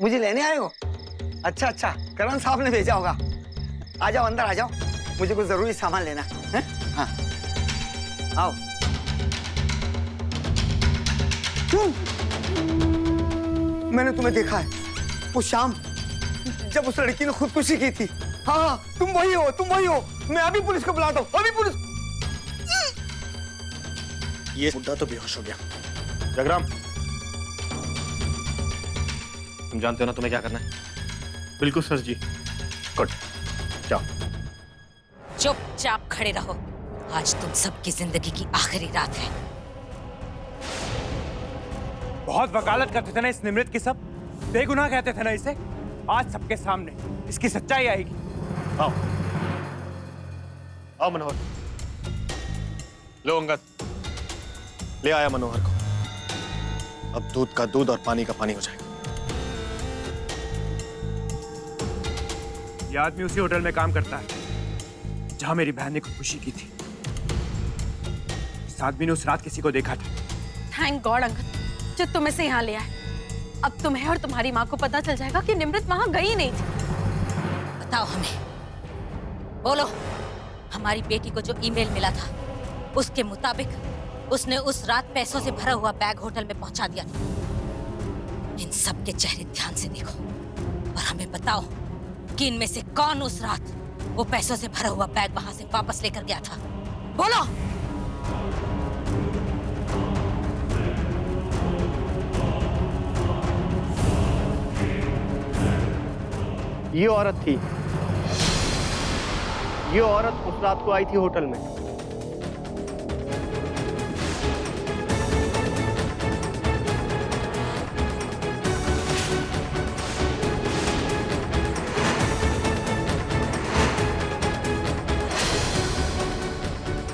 मुझे लेने आए हो? अच्छा अच्छा, करण साहब ने भेजा होगा। आ जाओ, अंदर आ जाओ, मुझे कुछ जरूरी सामान लेना है। हाँ आओ। मैंने तुम्हें देखा है वो शाम जब उस लड़की ने खुदकुशी की थी। हाँ हाँ, तुम वही हो, तुम वही हो। मैं अभी पुलिस को बुलाता हूँ, अभी पुलिस। ये बुड्ढा तो बेहोश हो गया। जगराम, तुम जानते हो ना तुम्हें क्या करना है? बिल्कुल सर जी। गुड, जाओ। चुपचाप खड़े रहो, आज तुम सबकी जिंदगी की आखिरी रात है। बहुत वकालत करते थे ना इस निमृत की, सब बेगुनाह कहते थे ना इसे। आज सबके सामने इसकी सच्चाई आएगी। आओ आओ मनोहर, लो अंगद, ले आया मनोहर को। अब दूध का दूध और पानी का पानी हो जाएगा। ये आदमी उसी होटल में काम करता है जहां मेरी बहन ने खुदकुशी की थी। इस आदमी ने उस रात किसी को देखा था। थैंक गॉड अंकल, जो तुम इसे यहाँ ले आए। अब तुम्हें और तुम्हारी माँ को पता चल जाएगा कि निमृत वहां गई नहीं थी। बताओ हमें, बोलो, हमारी बेटी को जो ईमेल मिला था उसके मुताबिक उसने उस रात पैसों से भरा हुआ बैग होटल में पहुंचा दिया था। इन सब के चेहरे ध्यान से देखो और हमें बताओ कि इनमें से कौन उस रात वो पैसों से भरा हुआ बैग वहां से वापस लेकर गया था। बोलो। ये औरत थी, ये औरत उस रात को आई थी होटल में।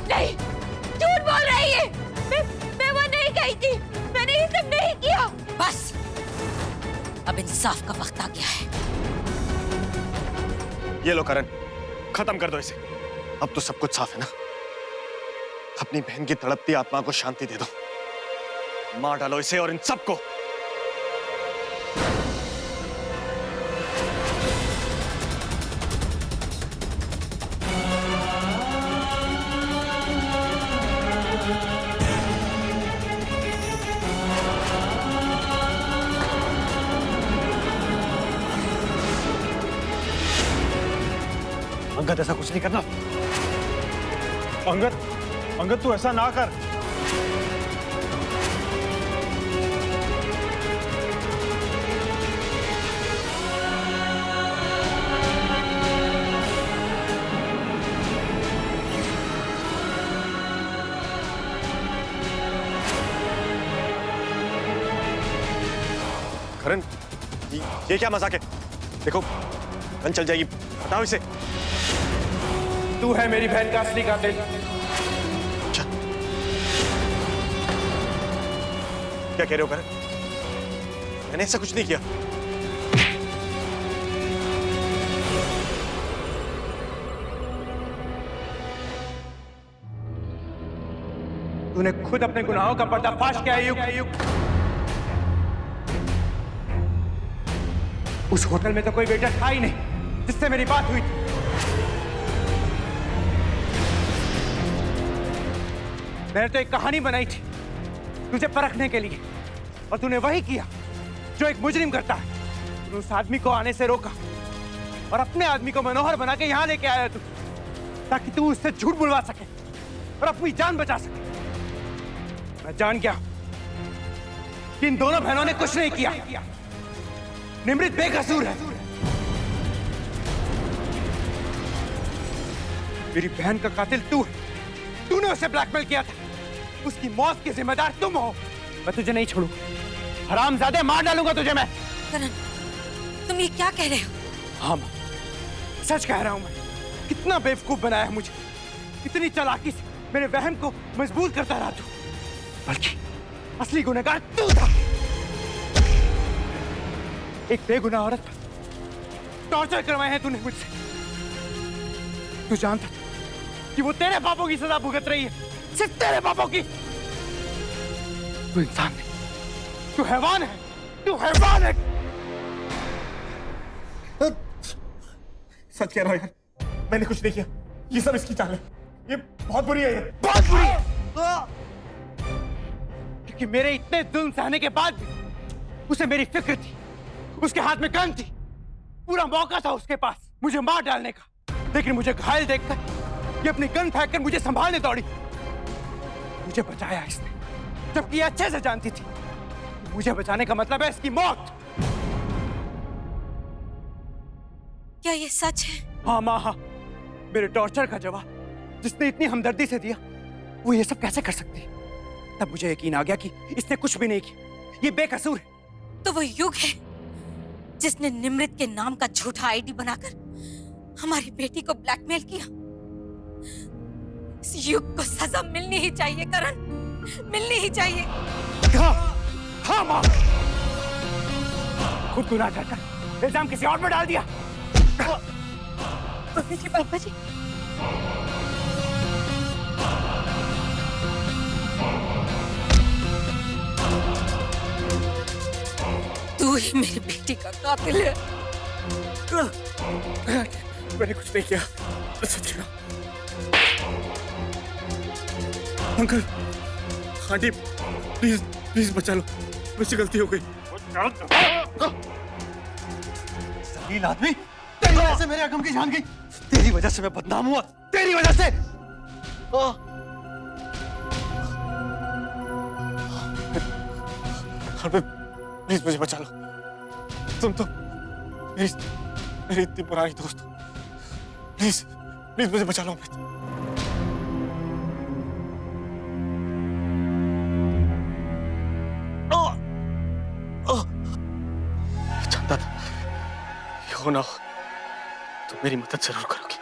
नहीं, झूठ बोल रही है। मैं वो नहीं गई थी, मैंने ये सब नहीं किया। बस, अब इंसाफ का वक्त आ गया है। ये लो करण, खत्म कर दो इसे। अब तो सब कुछ साफ है ना। अपनी बहन की तड़पती आत्मा को शांति दे दो। मार डालो इसे और इन सबको। अंगद, ऐसा कुछ नहीं करना। अंगद, अंगद तू ऐसा ना कर। करण, ये क्या मजाक है? देखो गन चल जाएगी, बताओ इसे। तू है मेरी बहन का असली कातिल। अच्छा, क्या कह रहे हो करण? मैंने ऐसा कुछ नहीं किया। तूने खुद अपने गुनाहों का पर्दाफाश किया है युग। उस होटल में तो कोई वेटर था ही नहीं जिससे मेरी बात हुई थी। मैंने तो एक कहानी बनाई थी तुझे परखने के लिए, और तूने वही किया जो एक मुजरिम करता है। तूने उस आदमी को आने से रोका और अपने आदमी को मनोहर बना के यहाँ लेके आया तू, ताकि तू उससे झूठ बुलवा सके और अपनी जान बचा सके। मैं जान गया कि इन दोनों बहनों ने कुछ नहीं किया। निमृत बेकसूर है। मेरी बहन का कातिल तू है। तूने उसे ब्लैकमेल किया था। उसकी मौत के जिम्मेदार तुम हो। मैं तुझे नहीं छोड़ूंगा, हरामजादे, मार डालूंगा तुझे मैं। करण, तुम ये क्या कह रहे हो? हाँ मां, सच कह रहा हूं मैं। कितना बेवकूफ बनाया है मुझे, कितनी चालाकी से मेरे वहम को मजबूत करता रहा तू, बल्कि असली गुनहगार तू था। एक बेगुनाह औरत पर टॉर्चर करवाए हैं तूने मुझसे। तू जानता था कि वो तेरे पापों की सजा भुगत रही है, सिर्फ तेरे पापों की। तू इंसान नहीं, तू हैवान है, तू हैवान है। सच कह रहा हूं यार, मैंने कुछ नहीं किया। ये सब इसकी चाल है। ये बहुत बुरी है, ये बहुत बुरी है। क्योंकि मेरे इतने जुल्म सहने के बाद भी उसे मेरी फिक्र थी, उसके हाथ में गन थी, पूरा मौका था उसके पास मुझे मार डालने का, लेकिन मुझे घायल देखकर ये अपनी गन फेंक कर मुझे संभालने दौड़ी। मुझे बचाया इसने, जबकि ये अच्छे से जानती थी मुझे बचाने का मतलब है इसकी मौत। क्या ये सच है? हाँ माँ हाँ, मेरे टॉर्चर का जवाब जिसने इतनी हमदर्दी से दिया वो ये सब कैसे कर सकती? तब मुझे यकीन आ गया कि इसने कुछ भी नहीं किया, ये बेकसूर है। तो वो युग है जिसने निमृत के नाम का झूठा आईडी बनाकर हमारी बेटी को ब्लैकमेल किया। इस युग को सजा मिलनी ही चाहिए करण, मिलनी ही चाहिए। हाँ, हाँ माँ, खुद गुनाह करकर इल्जाम किसी और पर डाल दिया। पापा जी तू ही मेरी बेटी का कातिल है। मैंने कुछ नहीं किया, सच कह रहा हूं। अंकल, आंटी, प्लीज प्लीज बचा लो, मुझसे गलती हो गई। जलील आदमी, तेरी वजह से मेरे अगम की जान गई, तेरी वजह से मैं बदनाम हुआ, तेरी वजह से। प्लीज मुझे बचा लो। तुम तो मेरी इतनी पुरानी दोस्त हो। प्लीज प्लीज मुझे बचा लो। जानता था ये हो ना हो तो मेरी मदद जरूर करोगी।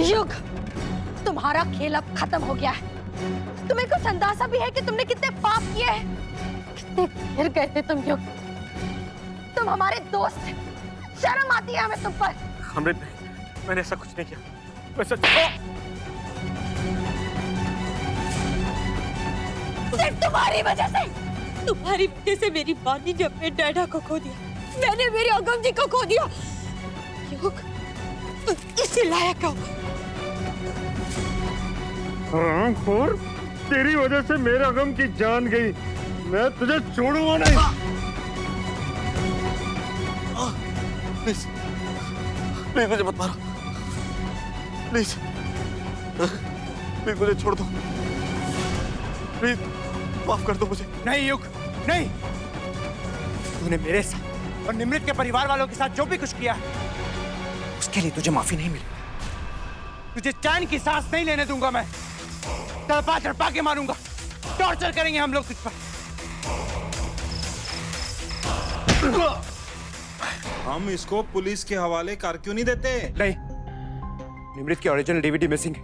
युग, तुम्हारा खेल अब खत्म हो गया है। तुम्हें कुछ अंदाजा भी है कि तुमने कितने पाप किए हैं? कितने गिर गए थे तुम युग। तुम हमारे दोस्त थे, शर्म आती है हमें तुम पर। अमृत, मैंने ऐसा कुछ नहीं किया। मैं सच सिर्फ तुम्हारी वजह से मेरी बानी ने अपने डैडा को खो दिया, मैंने मेरे अगम जी को खो दिया। युग, तुम इसी लायक हो। हाँ, खोर, तेरी वजह से मेरा गम की जान गई। मैं तुझे छोड़ूंगा नहीं। प्लीज प्लीज मुझे मत मारो, प्लीज प्लीज मुझे छोड़ दो, प्लीज माफ कर दो मुझे। नहीं युग, नहीं, तूने मेरे साथ और निमृत के परिवार वालों के साथ जो भी कुछ किया है उसके लिए तुझे माफी नहीं मिली। तुझे चैन की सांस नहीं लेने दूंगा मैं। तड़पा तड़पा के मारूंगा, टॉर्चर करेंगे हम लोग तुझ पर। हम इसको पुलिस के हवाले कर क्यों नहीं देते? नहीं, निमृत की ओरिजिनल डीवीडी मिसिंग है।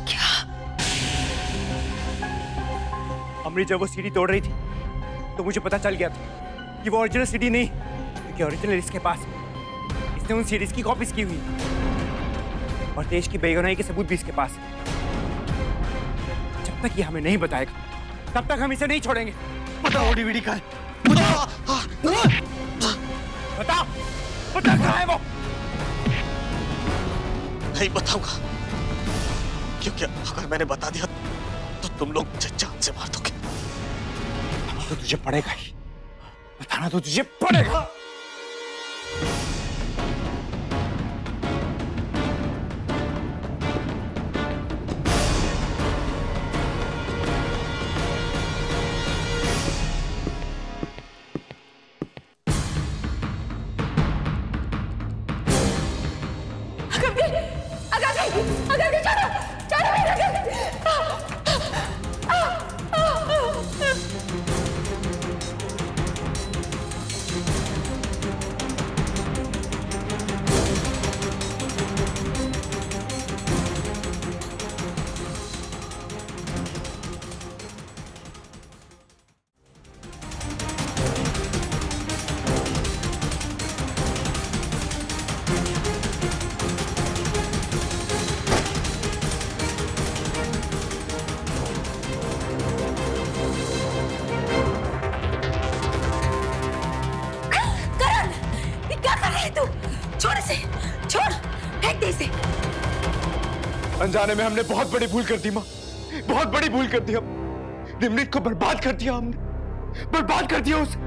क्या? अमृत जब वो सीडी तोड़ रही थी तो मुझे पता चल गया था कि वो ओरिजिनल सीडी नहीं, क्योंकि ओरिजिनल इसके पास है। इसने उन सीडीज की कॉपीज की हुई और देश की बेगुनाही के सबूत भी इसके पास है। जब तक ये हमें नहीं बताएगा तब तक हम इसे नहीं छोड़ेंगे। बताओ डीवीडी कहाँ है? बताओ, बता कहाँ है वो? नहीं बताऊंगा, क्योंकि अगर मैंने बता दिया तो तुम लोग मुझे जान से मार दोगे। तो तुझे पड़ेगा ही, बताना तो तुझे पड़ेगा। अनजाने में हमने बहुत बड़ी भूल कर दी माँ, बहुत बड़ी भूल कर दी। हम निमृत को बर्बाद कर दिया, हमने बर्बाद कर दिया उसे।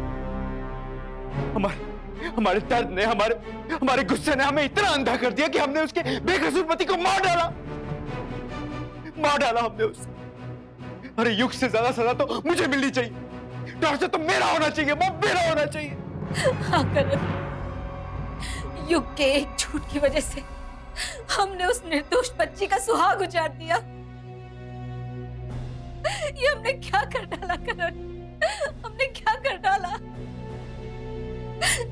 हमारे दर्द ने, हमारे गुस्से ने हमें इतना अंधा कर दिया कि हमने उसके बेकसूर पति को मार डाला हमने उसे। अरे युग से ज्यादा सजा तो मुझे मिलनी चाहिए, टॉर्चर तो मेरा होना चाहिए माँ, मेरा होना चाहिए। हाँ करण, युग के एक झूठ की वजह से हमने उस निर्दोष बच्ची का सुहाग उजाड़ दिया। ये हमने क्या कर डाला करण, हमने क्या कर डाला।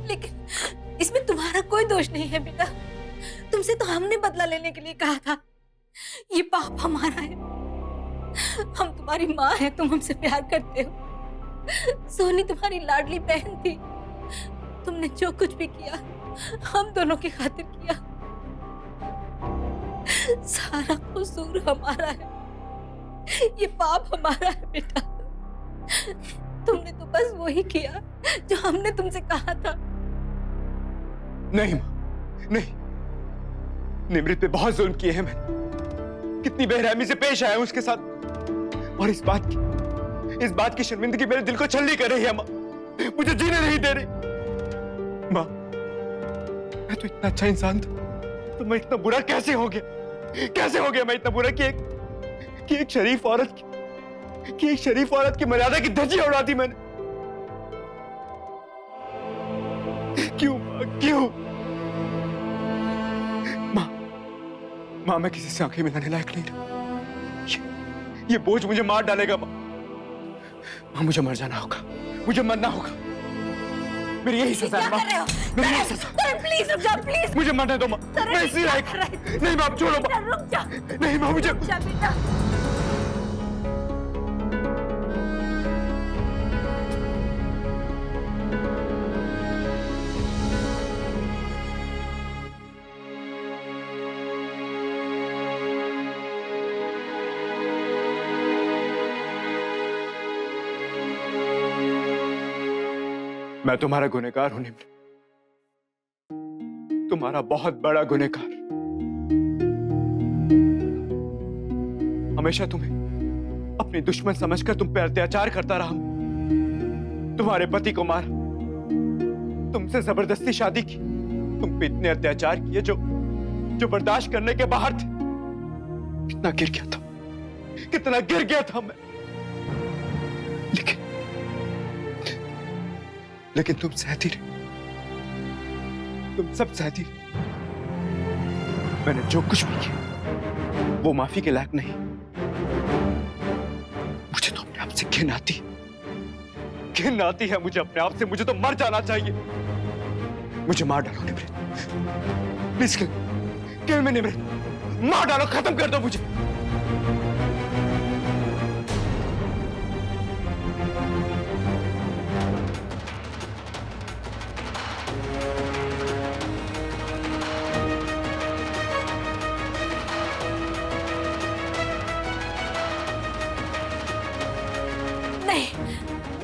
लेकिन इसमें तुम्हारा कोई दोष नहीं है बेटा, तुमसे तो हमने बदला लेने के लिए कहा था। ये पाप हमारा है, हम तुम्हारी माँ हैं, तुम हमसे प्यार करते हो। सोनी तुम्हारी लाडली बहन थी, तुमने जो कुछ भी किया हम दोनों की खातिर किया। सारा कसूर हमारा है, ये पाप हमारा है बेटा। तुमने तो बस वही किया जो हमने तुमसे कहा था। नहीं माँ, नहीं। निमृत पे बहुत जुल्म किए हैं मैंने, कितनी बेरहमी से पेश आया हूं उसके साथ। और इस बात की शर्मिंदगी मेरे दिल को छलनी कर रही है माँ, मुझे जीने नहीं दे रही। माँ, मैं तो इतना अच्छा इंसान था, तो मैं इतना बुरा कैसे हो गया? कैसे हो गया मैं इतना बुरा कि एक शरीफ औरत की मर्यादा की धज्जी उड़ा दी मैंने? क्यों माँ, क्यों? माँ, मैं किसी से आंखें मिलाने लायक नहीं रहा। ये बोझ मुझे मार डालेगा माँ। मुझे मर जाना होगा, मुझे मरना होगा। मेरी यही सजा है माँ, मेरी यही सजा। प्लीज रुक जा, प्लीज। मुझे मरने दो माँ, मैं इसी लायक नहीं। माँ छोड़ो माँ, रुक जा। नहीं माँ, मुझे जा बेटा। मैं तुम्हारा गुनहगार हूं निम्र, तुम्हारा बहुत बड़ा गुनहगार। हमेशा तुम्हें अपनी दुश्मन समझकर तुम पे अत्याचार करता रहा। तुम्हारे पति को मारा, तुमसे जबरदस्ती शादी की, तुम पे इतने अत्याचार किए जो बर्दाश्त करने के बाहर थे। कितना गिर गया था, कितना गिर गया था मैं। लेकिन तुम सहती रही, तुम सब सहती रही। मैंने जो कुछ भी किया वो माफी के लायक नहीं। मुझे तो अपने आप से घिन आती है मुझे अपने आप से। मुझे तो मर जाना चाहिए। मुझे मार डालो निमृत, प्लीज किल मी निमृत, मार डालो, खत्म कर दो मुझे।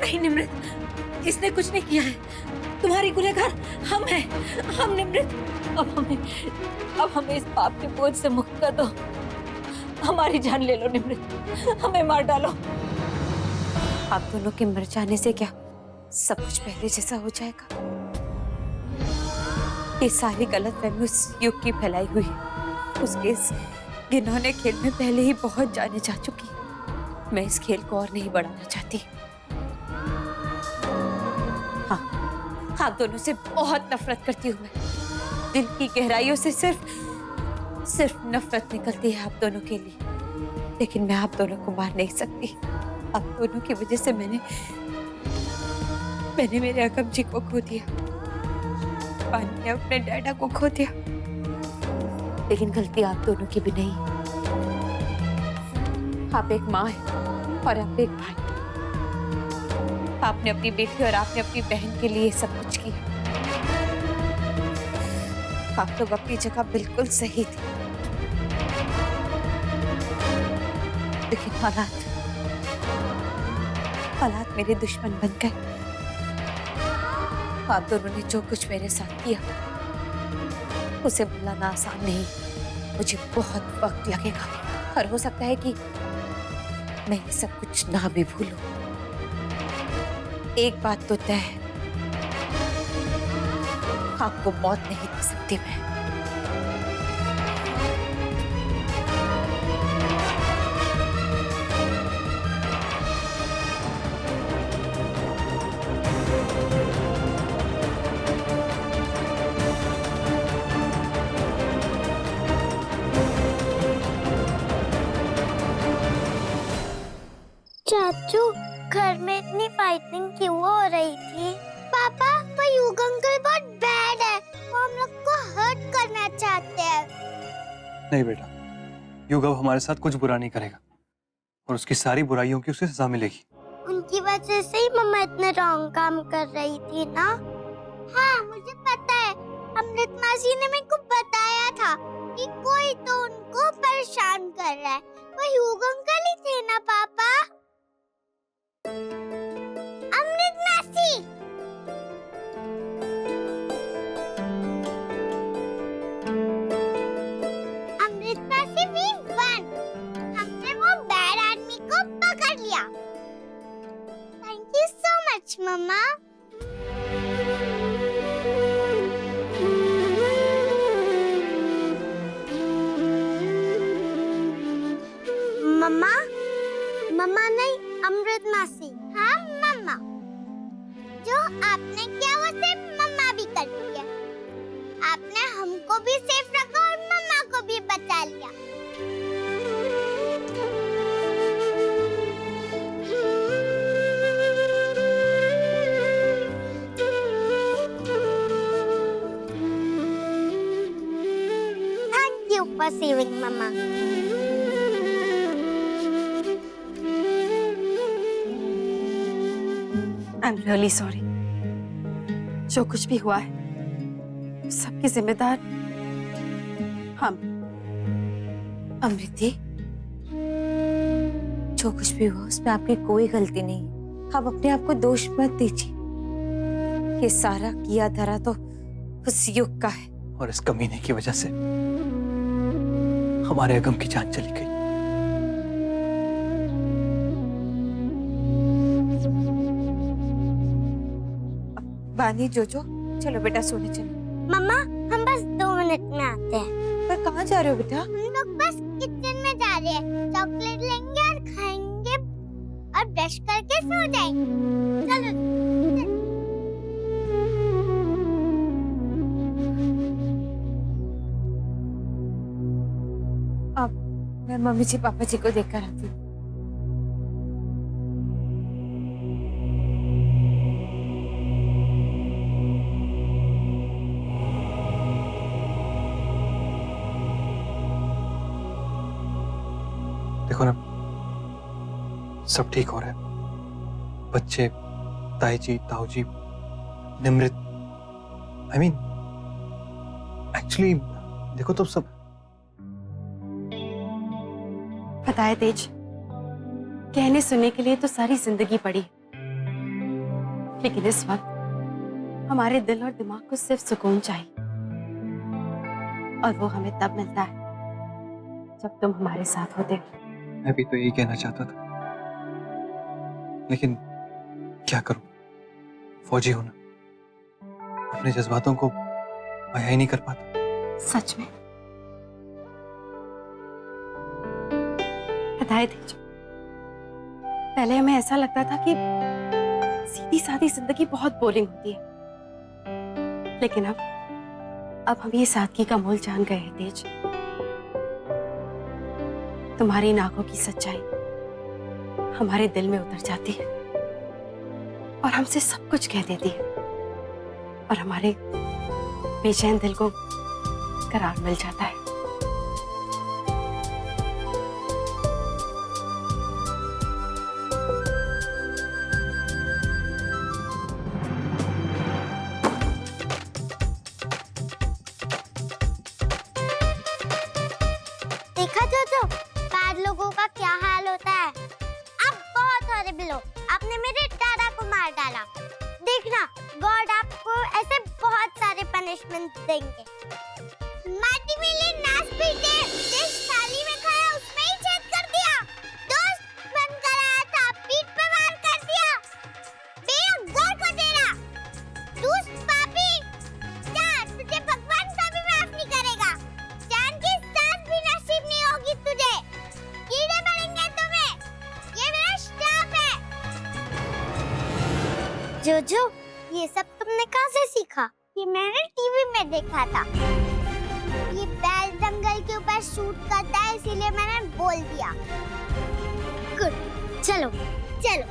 नहीं निमृत, इसने कुछ नहीं किया है। तुम्हारी गुनहगार हम हैं, हम निमृत। अब हमें इस पाप के बोझ से मुक्त कर दो। हमारी जान ले लो निमृत, हमें मार डालो। आप दोनों के मर जाने से क्या सब कुछ पहले जैसा हो जाएगा? ये सारी गलतफहमी उस युग की फैलाई हुई है। उसके इस घिनौने खेल में पहले ही बहुत जाने जा चुकी है। मैं इस खेल को और नहीं बढ़ाना चाहती। हाँ, आप दोनों से बहुत नफरत करती हूँ मैं। दिल की गहराइयों से सिर्फ नफरत निकलती है आप दोनों के लिए। लेकिन मैं आप दोनों को मार नहीं सकती। आप दोनों की वजह से मैंने मेरे अकम जी को खो दिया, पानी ने अपने डैडा को खो दिया। लेकिन गलती आप दोनों की भी नहीं। आप एक माँ हैं और आप एक भाई। आपने अपनी बेटी और आपने अपनी बहन के लिए सब कुछ किया। आप लोग अपनी जगह बिल्कुल सही थे। लेकिन हालात मेरे दुश्मन बन गए। आप दोनों ने जो कुछ मेरे साथ किया उसे भुलाना आसान नहीं। मुझे बहुत वक्त लगेगा और हो सकता है कि मैं ये सब कुछ ना भी भूलूं। एक बात तो तय है, आपको मौत नहीं दे सकती मैं। चाचू, घर में इतनी फाइटिंग क्यों हो रही थी? पापा, वो युग अंकल बहुत बैड है, वो हम लोग को हर्ट करना चाहते हैं। नहीं बेटा, युग अब हमारे साथ कुछ बुरा नहीं करेगा और उसकी सारी बुराइयों की उसे सजा मिलेगी। उनकी वजह से ही मम्मा इतने रॉन्ग काम कर रही थी ना? हाँ, मुझे पता है। अमृत मासी ने मेरे को बताया था कि कोई तो उनको परेशान कर रहा है। वो युग अंकल ही थे ना पापा? अमृत मासी, अमृत मासी we won। हमने वो बैड आदमी को पकड़ लिया। थैंक यू सो मच मम्मा। मम्मा, मम्मा नहीं, अमृत मासी। हाँ मम्मा, जो आपने किया वो सिर्फ मम्मा भी करती है। आपने हमको भी सेफ रखा और मम्मा को भी बचा लिया। Thank you for saving mama. I'm really sorry। जो कुछ भी हुआ है सबके जिम्मेदार हम। अमृति, जो कुछ भी हुआ उसमें आपकी कोई गलती नहीं। आप अपने आप को दोष मत दीजिए। ये सारा किया धरा तो उस युग का है और इस कमीने की वजह से हमारे अगम की जान चली गई। बानी जोजो, चलो बेटा सोने चलो। मम्मा, हम बस 2 मिनट में आते हैं। पर कहाँ जा रहे हो बेटा? हम लोग बस किचन में जा रहे हैं। चॉकलेट लेंगे और खाएंगे और ब्रश करके सो जाएंगे। चलो। अब मैं मम्मी जी पापा जी को देखकर आती हूँ। देखो ना, सब ठीक हो रहा है। बच्चे, ताई जी, ताऊ जी, निमृत, I mean, एक्चुअली देखो तो सब। पता है तेज, कहने सुनने के लिए तो सारी जिंदगी पड़ी, लेकिन इस वक्त हमारे दिल और दिमाग को सिर्फ सुकून चाहिए, और वो हमें तब मिलता है जब तुम हमारे साथ होते हो। मैं भी तो यही कहना चाहता था, लेकिन क्या करूं, फौजी होना अपने जज्बातों को बयां ही नहीं कर पाता। सच में पता है तेज, पहले हमें ऐसा लगता था कि सीधी सादी जिंदगी बहुत बोरिंग होती है, लेकिन अब हम ये सादगी का मोल जान गए हैं तेज। तुम्हारी इन आंखों की सच्चाई हमारे दिल में उतर जाती है और हमसे सब कुछ कह देती है, और हमारे बेचैन दिल को करार मिल जाता है। देखा जो बैड लोगों का क्या हाल होता है। आप बहुत हॉरिबल हो, आपने मेरे दादा को मार डाला। देखना, गॉड आपको ऐसे बहुत सारे पनिशमेंट देंगे। माटी में ले नाच पीटे, जिस थाली में खाया उसमें ही छेद कर दिया। दोस्त बनकर आया था, पीठ पे वार कर दिया। बेअक्कर को तेरा दोस्त पापी, जा तुझे भगवान कभी माफ नहीं करेगा। जान की सांस भी नसीब नहीं होगी तुझे। कीड़े मरेंगे तुम्हें, ये मेरा श्राप है। जोजो, ये सब तुमने कहाँ से सीखा? ये मैंने टीवी में देखा था। ये बैल जंगल के ऊपर शूट करता है, इसीलिए मैंने बोल दिया। गुड, चलो चलो।